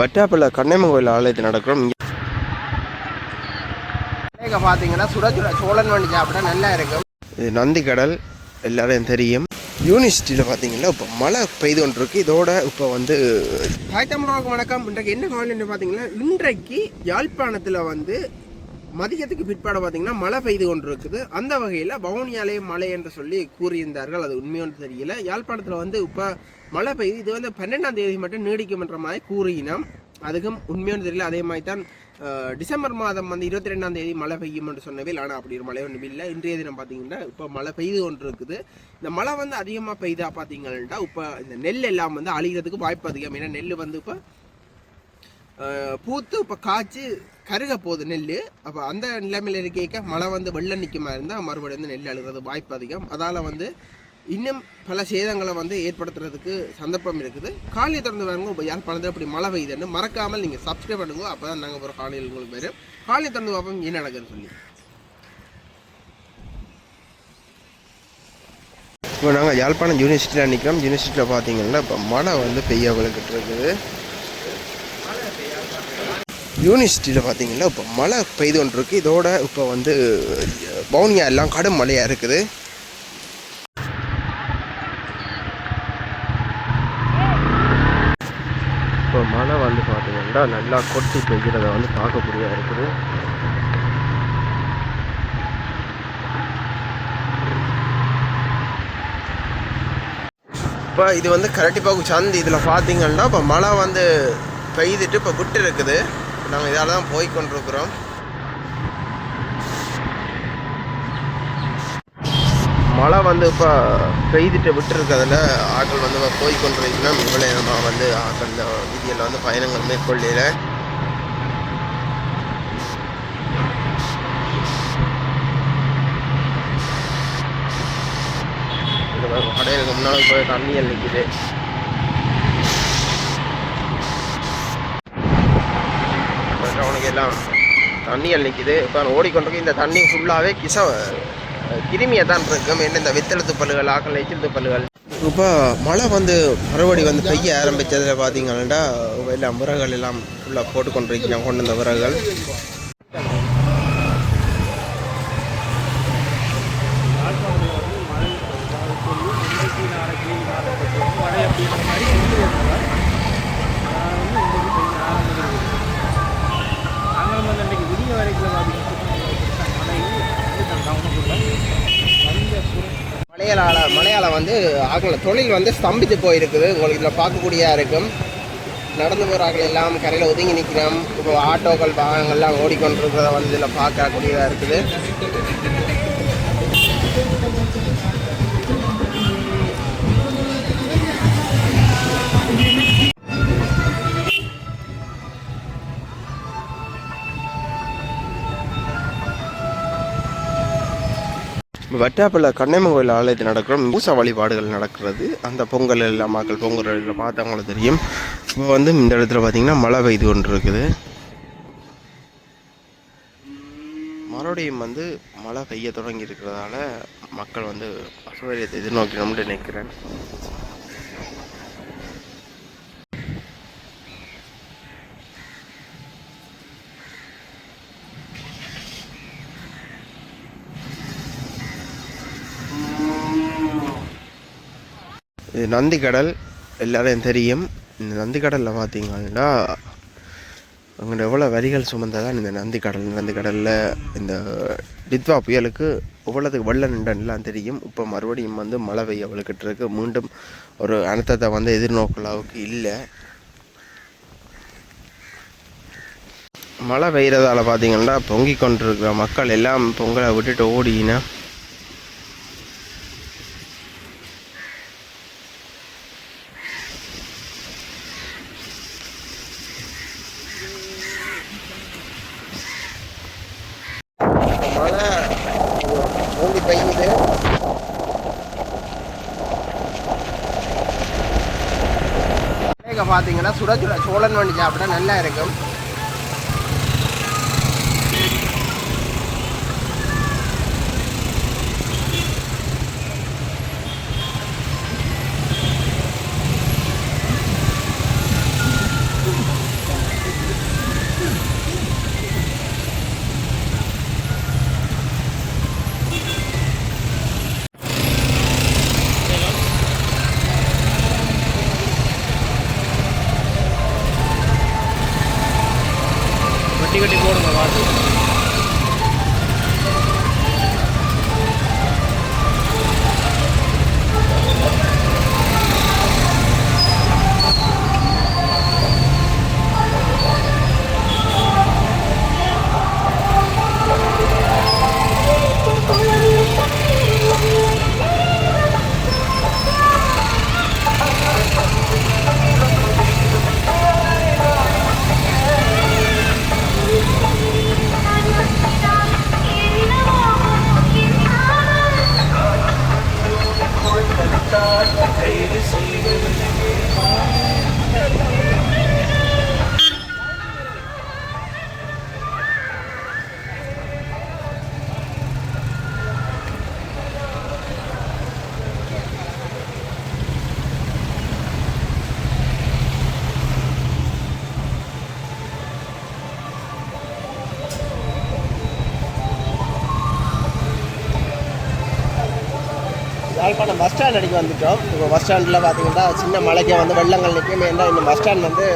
வட்டாப்பில் கண்ணையம்மன் கோயில் ஆலயத்தில் நடக்கிறோம். இங்கே பார்த்தீங்கன்னா சுட சுட சோழன் வண்டி சாப்பிட நல்லா இருக்கும். இது நந்தி கடல் எல்லாரும் தெரியும். யூனிவர்சிட்டியில் பார்த்தீங்கன்னா இப்போ மழை பெய்து கொண்டு இருக்கு. இதோட இப்போ வந்து ஹாய் தமிழக வணக்கம். இன்றைக்கு என்ன காலையில் பார்த்தீங்கன்னா இன்றைக்கு யாழ்ப்பாணத்தில் வந்து மதியத்துக்கு பிற்பாடு பார்த்தீங்கன்னா மழை பெய்து கொண்டு இருக்குது. அந்த வகையில் வவுனியாலே மழை என்று சொல்லி கூறியிருந்தார்கள். அது உண்மையோன்னு தெரியல. யாழ்ப்பாணத்தில் வந்து இப்போ மழை பெய்து இது வந்து 12ஆம் தேதி மட்டும் நீடிக்கும்ன்ற மாதிரி கூறினோம். அதுக்கும் உண்மையோன்னு தெரியல. அதே மாதிரி தான் டிசம்பர் மாதம் வந்து 22ஆம் தேதி மழை பெய்யும் என்று சொன்னவே. ஆனால் அப்படி ஒரு மழை ஒன்றும் இல்லை. இன்றைய தினம் பார்த்தீங்கன்னா இப்போ மழை பெய்து கொண்டு இருக்குது. இந்த மழை வந்து அதிகமாக பெய்தா பார்த்தீங்கன்னா இப்போ இந்த நெல் எல்லாம் வந்து அழிகிறதுக்கு வாய்ப்பு அதிகம். ஏன்னா நெல் வந்து இப்போ பூத்து இப்போ காய்ச்சி கருக போகுது நெல். அப்போ அந்த நிலைமையில் இருக்க மழை வந்து வெள்ளம் நிற்குமா இருந்தால் மறுபடியும் வந்து நெல் அழுகிறது வாய்ப்பு அதிகம். அதால் வந்து இன்னும் பல சேதங்களை வந்து ஏற்படுத்துறதுக்கு சந்தர்ப்பம் இருக்குது. காலையை திறந்து வாங்க. இப்போ யாழ்ப்பாணத்தில் அப்படி மழை பெய்யுதுன்னு மறக்காமல் நீங்கள் சப்ஸ்கிரைப் பண்ணுங்க. அப்போ தான் நாங்கள் ஒரு காலையில் உங்களுக்கு வரும். காலையை திறந்து பார்ப்போம் என்ன நடக்குதுன்னு சொல்லி. இப்போ நாங்கள் யாழ்ப்பாணம் யூனிவர்சிட்டியில் நிற்கிறோம். யூனிவர்சிட்டியில் பார்த்தீங்கன்னா இப்போ மழை வந்து பெய்ய விழுக்கிட்டு இருக்குது. யூனிவர்சிட்டியில் பார்த்தீங்கன்னா இப்போ மழை பெய்து கொண்டு இருக்கு. இதோட இப்போ வந்து வவுனியா எல்லாம் கடும் மழையாக இருக்குது. இப்போ மழை வந்து பார்த்தீங்கன்னா நல்லா கொட்டி பெய்கிறத வந்து பார்க்கக்கூடியதாக இருக்குது. இப்போ இது வந்து கரட்டிப்பாக்கு சந்தி. இதில் பார்த்தீங்கன்னா இப்போ மழை வந்து பெய்துட்டு இப்போ விட்டு இருக்குது. நாங்கள் இதால் தான் போய்கொண்டிருக்கிறோம். மழை வந்து இப்போ பெய்துட்டு விட்டுருக்கிறதுல ஆட்கள் வந்து போய்கொண்டிருக்கணும். இவ்வளோ நம்ம வந்து ஆட்கள் இந்த வீதியில் வந்து பயணங்கள் மேற்கொள்ளல. கடைகளுக்கு முன்னால் போய் தண்ணியல் நிற்கிது. அவனுக்கு எல்லாம் தண்ணியல் நிற்கிது. இப்போ ஓடிக்கொண்டிருக்கு. இந்த தண்ணி ஃபுல்லாகவே கிருமியை தான் இருக்கும். என்ன இந்த வெத்தலை துப்பல்கள், ஆக்கள் எச்சில் துப்பல்கள். இப்போ மழை வந்து மறுபடி வந்து பெய்ய ஆரம்பித்ததில் பார்த்தீங்கன்னா எல்லாம் விறகுகள் எல்லாம் ஃபுல்லாக போட்டுக்கொண்டிருக்கிறோம். கொண்டு வந்த விறகுகள் மழையால் வந்து ஆக்கள தொழில் வந்து ஸ்தம்பித்து போயிருக்குது. உங்களுக்கு இதில் பார்க்கக்கூடியதாக இருக்கும். நடந்து போகிற ஆக்கள் எல்லாம் கரையில் ஒதுங்கி நிற்கிறோம். இப்போ ஆட்டோக்கள் வாகனங்கள்லாம் ஓடிக்கொண்டிருக்கிறத வந்து இதில் பார்க்கக்கூடியதாக இருக்குது. வட்டாப்பில் கண்ணையம்மன் கோயில் ஆலயத்தில் நடக்கிறோம். பூசா வழிபாடுகள் நடக்கிறது. அந்த பொங்கல் எல்லாம் மக்கள் பொங்கல் பார்த்தவங்களும் தெரியும். இப்போ வந்து இந்த இடத்துல பார்த்தீங்கன்னா மழை பெய்து கொண்டு இருக்குது. மறுபடியும் வந்து மழை பெய்ய தொடங்கி இருக்கிறதால மக்கள் வந்து அசௌகரியத்தை எதிர்நோக்கணும்னு நினைக்கிறேன். இது நந்தி கடல் எல்லாரும் தெரியும். இந்த நந்தி கடலில் பார்த்தீங்கன்னா அங்கே எவ்வளோ வரிகள் சுமந்ததான் இந்த நந்தி கடலில் இந்த டித்வா புயலுக்கு எவ்வளோதுக்கு வெள்ளம் நின்றலாம் தெரியும். இப்போ மறுபடியும் வந்து மழை பெய்ய விழுக்கிட்டு இருக்கு. மீண்டும் ஒரு அனர்த்தத்தை வந்து எதிர்நோக்கிற அளவுக்கு இல்லை. மழை பெய்கிறதால பார்த்தீங்கன்னா பொங்கி கொண்டிருக்கிற மக்கள் எல்லாம் பொங்கலை விட்டுட்டு ஓடினா மழை ஓடி பெய்யுது. பார்த்தீங்கன்னா சுட சுட சோழன் வண்டி சாப்பிட நல்லா இருக்கும். கட்டி போடுங்க பார்த்து. யாழ்ப்பாணம் பஸ் ஸ்டாண்ட் அடிக்க வந்துட்டோம். இப்போ பஸ் ஸ்டாண்டில் பார்த்தீங்கன்னா சின்ன மலைக்கு வந்து வெள்ளங்கள் நிற்கும். ஏன்னா இந்த பஸ் ஸ்டாண்ட் வந்து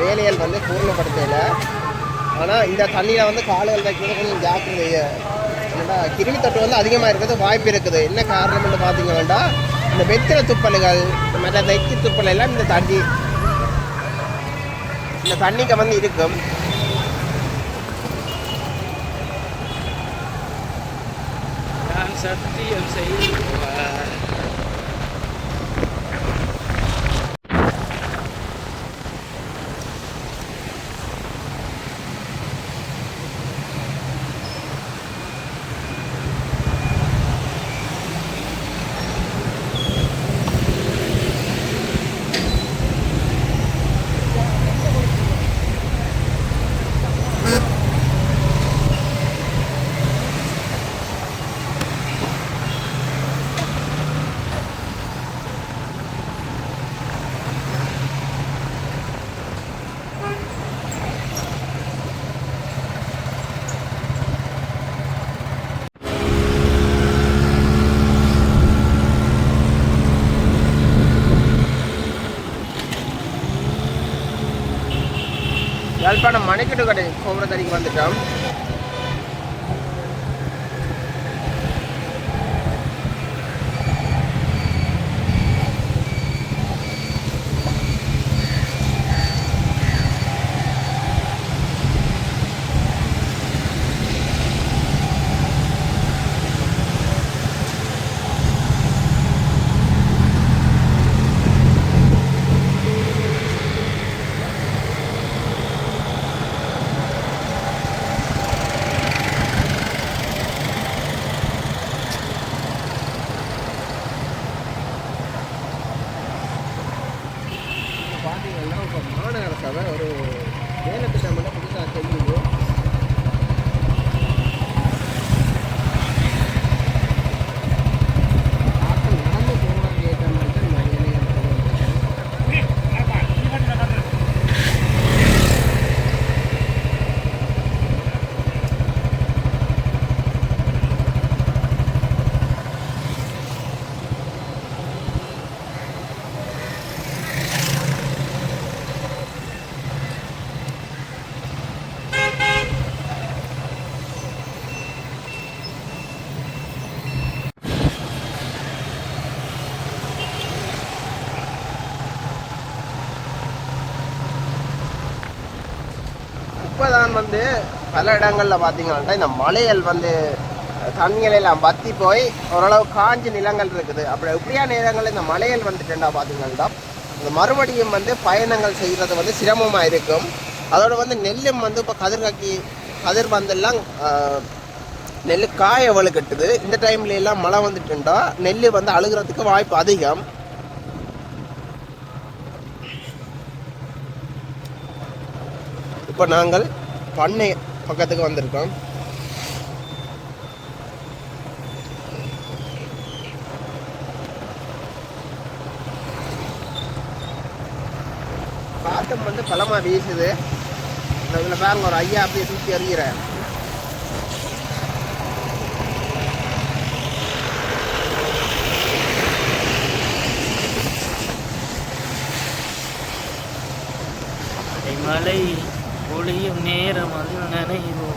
வேலைகள் வந்து பூர்ணப்படுத்தலை. ஆனால் இந்த தண்ணியில் வந்து காலையில் வைக்கிறது கொஞ்சம் ஜாக்கிரதை. ஏன்னா கிருமி தொற்று வந்து அதிகமாக இருக்கிறது வாய்ப்பு இருக்குது. என்ன காரணம்னு பார்த்தீங்கன்னா இந்த வெத்திர துப்பல்கள் மற்ற நெக்கி துப்பல் எல்லாம் இந்த தண்ணிக்கு வந்து இருக்கும். சத்தியம் செய்வார். யாழ்ப்பாணம் மணிக்கட்டு கடை கோபுரத்தடிக்கு வந்துட்டோம். பார்த்தீங்கன்னா இப்போ மாநகர சபை ஒரு வேலை திட்டம் மட்டும் புதுசாக செய்யுது. நடந்து போகிறதுக்கு ஏற்ற மாதிரி தான் இந்த வேலையை இப்போதான் வந்து பல இடங்களில் பார்த்தீங்கன்னா இந்த மலைகள் வந்து தண்ணிகளெல்லாம் வற்றி போய் ஓரளவு காஞ்சி நிலங்கள் இருக்குது. அப்படி எப்படியான நேரங்களில் இந்த மலைகள் வந்துட்டேன்டா பார்த்தீங்கன்னா இந்த மறுபடியும் வந்து பயணங்கள் செய்கிறது வந்து சிரமமாக இருக்கும். அதோட வந்து நெல்லும் வந்து இப்போ கதிர் வந்தெல்லாம் நெல் காய வலுக்கட்டுது. இந்த டைம்ல எல்லாம் மழை வந்துட்டுண்டா நெல் வந்து அழுகிறதுக்கு வாய்ப்பு அதிகம். இப்போ நாங்கள் பண்ணை பக்கத்துக்கு வந்திருக்கோம். காட்டம் வந்து பலமாக வீசுது. இதில் பாருங்க ஒரு ஐயா அப்படியே சுற்றி எறிகிறேன். மலை பொழியும் நேரம் அதில் நினைவோம்.